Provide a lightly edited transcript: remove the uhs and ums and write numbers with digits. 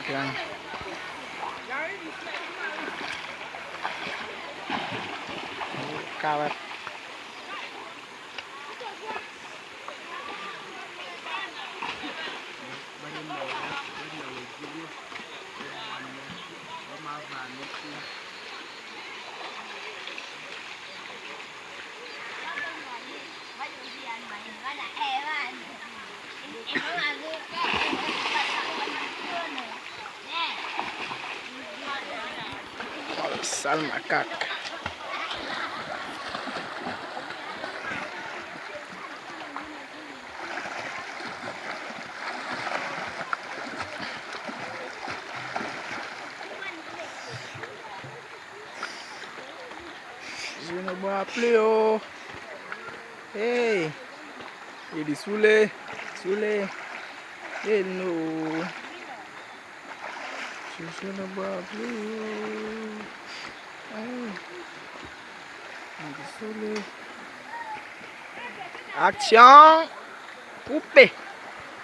gang. Kawat. Kolosal makak. Je ne bois plus oh. Hey, il est saoulé, saoulé. Et nous, je ne bois plus. Hey, il est saoulé. Action, poupée.